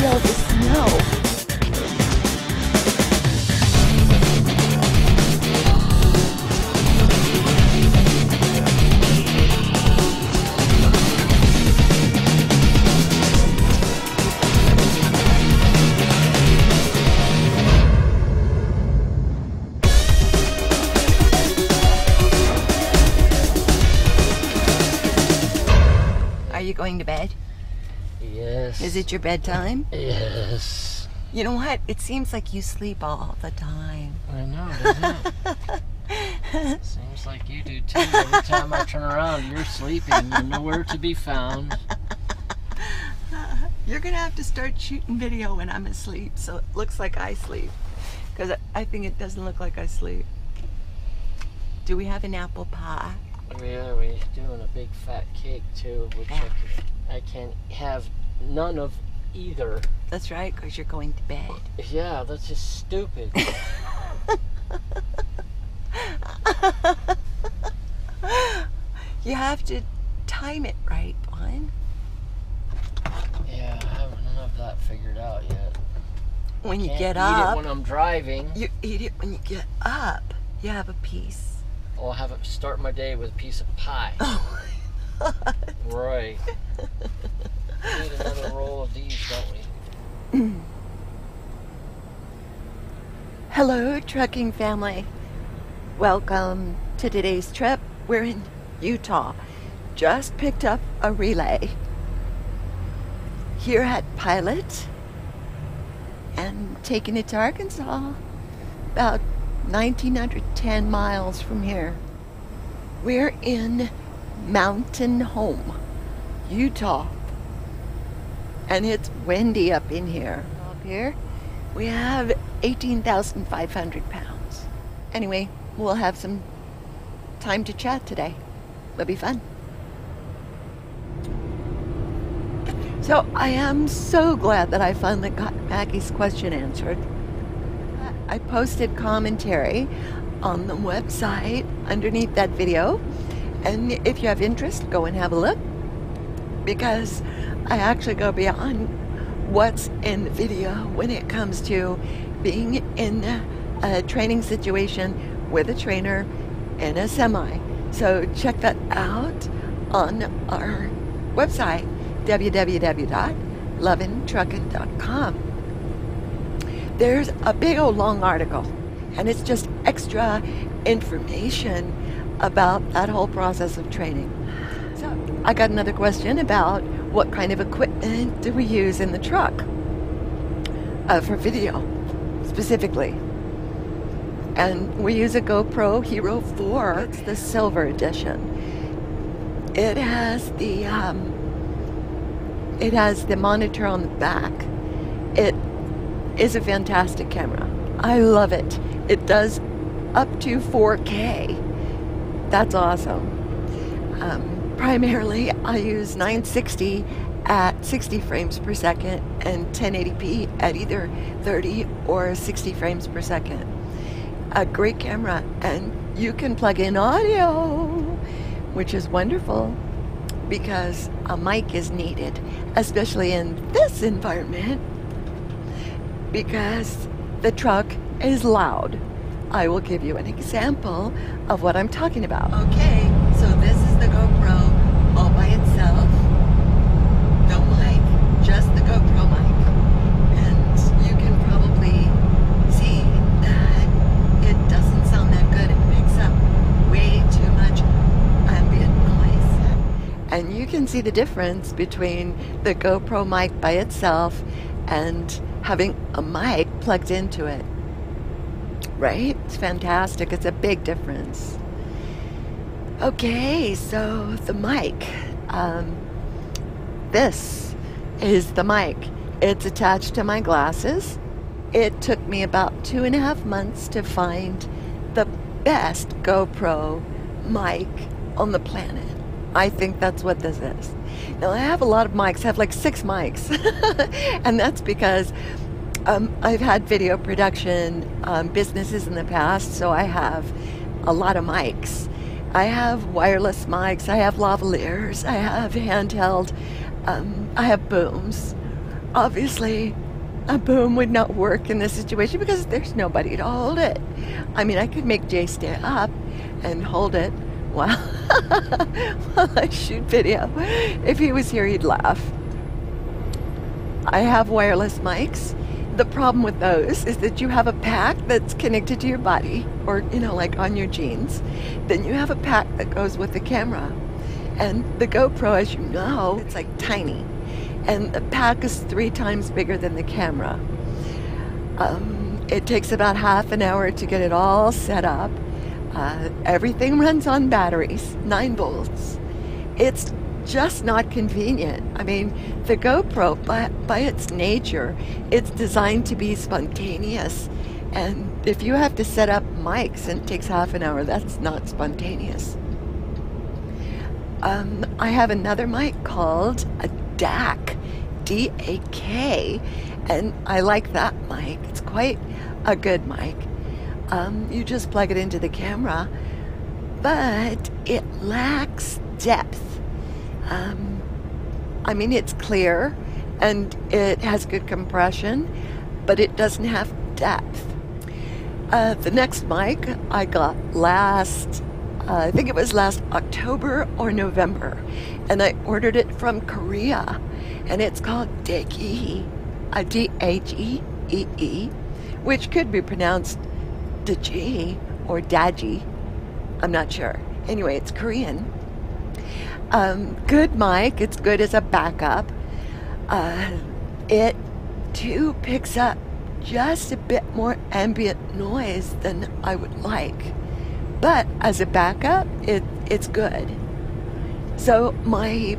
all the snow. Are you going to bed? Yes. Is it your bedtime? Yes. You know what? It seems like you sleep all the time. I know, doesn't it? Seems like you do too. Every time I turn around, you're sleeping. You're nowhere to be found. You're gonna have to start shooting video when I'm asleep, so it looks like I sleep. Because I think it doesn't look like I sleep. Do we have an apple pie? Yeah, we're doing a big fat cake too, which I can't have none of either. That's right, because you're going to bed. Yeah, that's just stupid. You have to time it right, Juan. Yeah, I haven't none of that figured out yet. When you Can't get eat up, it when I'm driving. you eat it when you get up. You have a piece. I'll have it start my day with a piece of pie. Oh my God. Right. We need another roll of these, don't we? Hello, trucking family. Welcome to today's trip. We're in Utah. Just picked up a relay here at Pilot and taking it to Arkansas, about 1,910 miles from here. We're in Mountain Home, Utah, and it's windy up in here. Up here, we have 18,500 pounds. Anyway, we'll have some time to chat today. It'll be fun. So I am so glad that I finally got Maggie's question answered. I posted commentary on the website underneath that video, and if you have interest, go and have a look, because I actually go beyond what's in the video when it comes to being in a training situation with a trainer in a semi. So check that out on our website, www.lovintruckin.com. There's a big old long article, and it's just extra information about that whole process of training. So I got another question about what kind of equipment do we use in the truck for video specifically. And we use a GoPro Hero 4. It's the silver edition. It has the monitor on the back. It is a fantastic camera. I love it. It does up to 4K. That's awesome. Primarily, I use 960 at 60 frames per second and 1080p at either 30 or 60 frames per second. A great camera, and you can plug in audio, which is wonderful because a mic is needed, especially in this environment, because the truck is loud. I will give you an example of what I'm talking about. Okay, so this is the GoPro all by itself. No mic, just the GoPro mic. And you can probably see that it doesn't sound that good. It picks up way too much ambient noise. And you can see the difference between the GoPro mic by itself and having a mic plugged into it. Right? It's fantastic. It's a big difference. Okay, so the mic. This is the mic. It's attached to my glasses. It took me about 2.5 months to find the best GoPro mic on the planet. I think that's what this is. Now, I have a lot of mics. I have like 6 mics. And that's because I've had video production businesses in the past, so I have a lot of mics. I have wireless mics, I have lavaliers, I have handheld, I have booms. obviously a boom would not work in this situation because there's nobody to hold it. I mean, I could make Jay stand up and hold it while, while I shoot video. If he was here, he'd laugh. I have wireless mics. The problem with those is that you have a pack that's connected to your body, or, you know, like on your jeans. Then you have a pack that goes with the camera. And the GoPro, as you know, it's like tiny. And the pack is 3 times bigger than the camera. It takes about half an hour to get it all set up. Everything runs on batteries, 9 volts. It's just not convenient. I mean, the GoPro, by its nature, it's designed to be spontaneous. And if you have to set up mics and it takes half an hour, that's not spontaneous. I have another mic called a DAC, D-A-K, and I like that mic. It's quite a good mic. You just plug it into the camera, but it lacks depth. I mean, it's clear and it has good compression, but it doesn't have depth. The next mic I got I think it was last October or November, and I ordered it from Korea, and it's called Degee, D-H-E-E-E, which could be pronounced Degee or Daji. I'm not sure. Anyway, it's Korean. Good mic. It's good as a backup. It too picks up just a bit more ambient noise than I would like, but as a backup, it's good. So my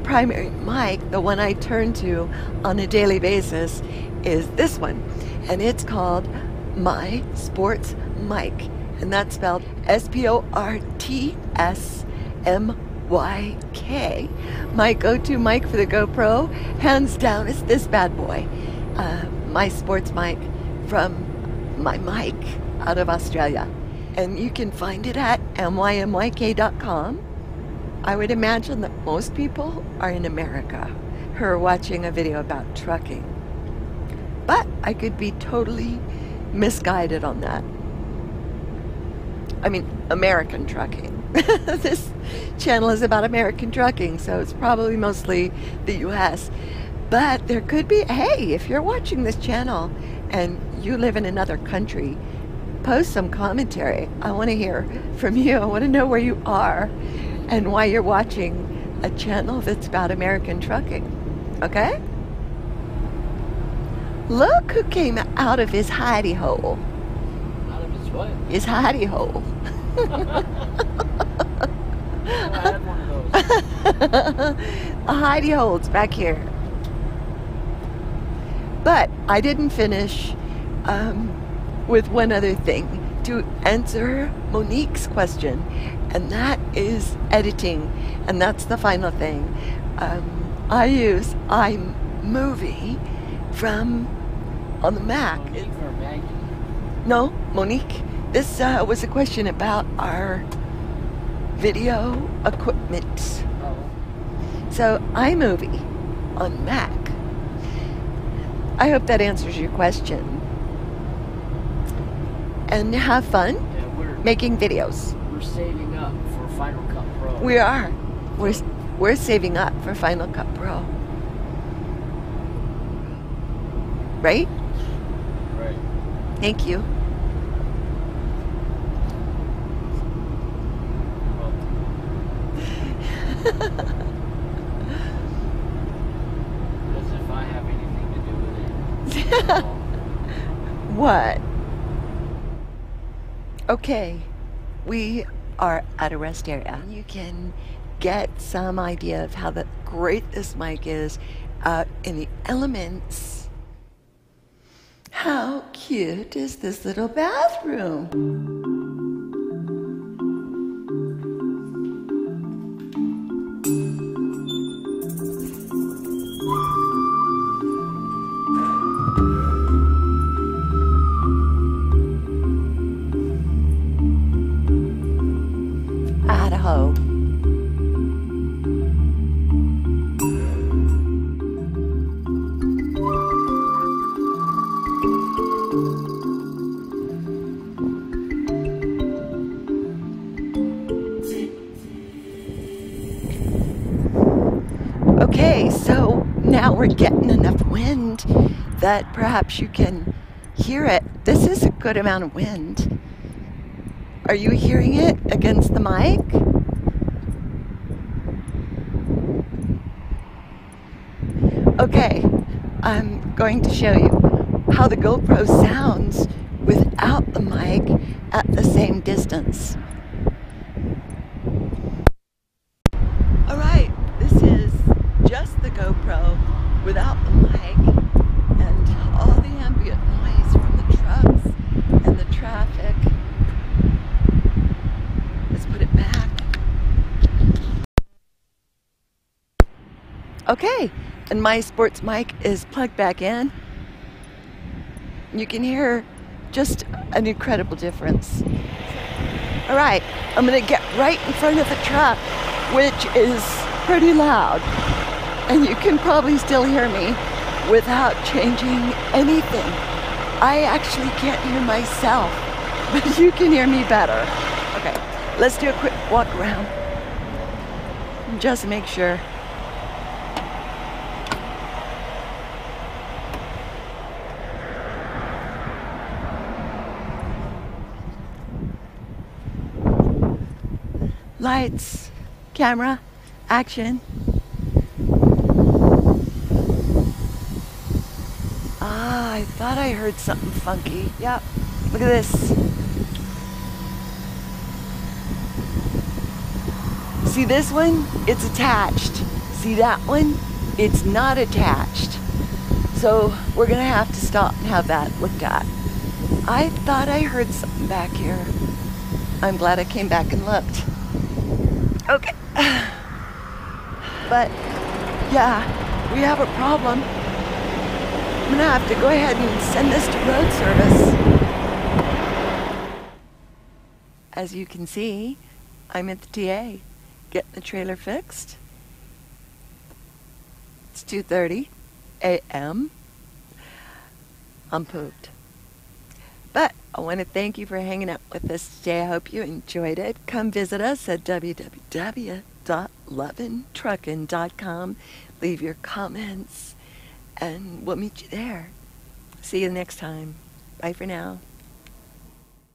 primary mic, the one I turn to on a daily basis, is this one, and it's called My Sports Mic, and that's spelled S-P-O-R-T-S-M-Y-K. My go-to mic for the GoPro, hands down, is this bad boy, My Sports Mic from My Mic out of Australia. And you can find it at mymyk.com. I would imagine that most people are in America who are watching a video about trucking. But I could be totally misguided on that. I mean, American trucking. This channel is about American trucking, so it's probably mostly the US. But there could be, hey, if you're watching this channel and you live in another country, post some commentary. I want to hear from you. I want to know where you are and why you're watching a channel that's about American trucking. Okay? Look who came out of his hidey hole. Out of his what? His hidey hole. Oh, I had one of those. A hidey hole's back here. But I didn't finish with one other thing to answer Monique's question, and that is editing, and that's the final thing. I use iMovie on the Mac. Monique or Maggie? No, Monique. This was a question about our video equipment. Oh. So iMovie on Mac. I hope that answers your question. And have fun making videos. We're saving up for Final Cut Pro. We are. We're saving up for Final Cut Pro. Right? Right. Thank you. As if I have anything to do with it. What? Okay, we are at a rest area. You can get some idea of how great this mic is out in the elements. How cute is this little bathroom? Idaho. wind that perhaps you can hear it. This is a good amount of wind. Are you hearing it against the mic? Okay, I'm going to show you how the GoPro sounds without the mic at the same distance. Alright, this is just the GoPro without the mic and all the ambient noise from the trucks and the traffic. Let's put it back. Okay, and my sports mic is plugged back in. You can hear just an incredible difference. All right, I'm gonna get right in front of the truck, which is pretty loud. And you can probably still hear me without changing anything. I actually can't hear myself, but you can hear me better. Okay, let's do a quick walk around. Just make sure. Lights, camera, action. Ah, I thought I heard something funky. Yep, look at this. See this one? It's attached. See that one? It's not attached. So we're gonna have to stop and have that looked at. I thought I heard something back here. I'm glad I came back and looked. Okay, but yeah, we have a problem. I'm gonna have to go ahead and send this to road service. As you can see, I'm at the TA, getting the trailer fixed. It's 2:30 a.m. I'm pooped. But I want to thank you for hanging out with us today. I hope you enjoyed it. Come visit us at www.lovintruckin.com. Leave your comments, and we'll meet you there. See you next time. Bye for now.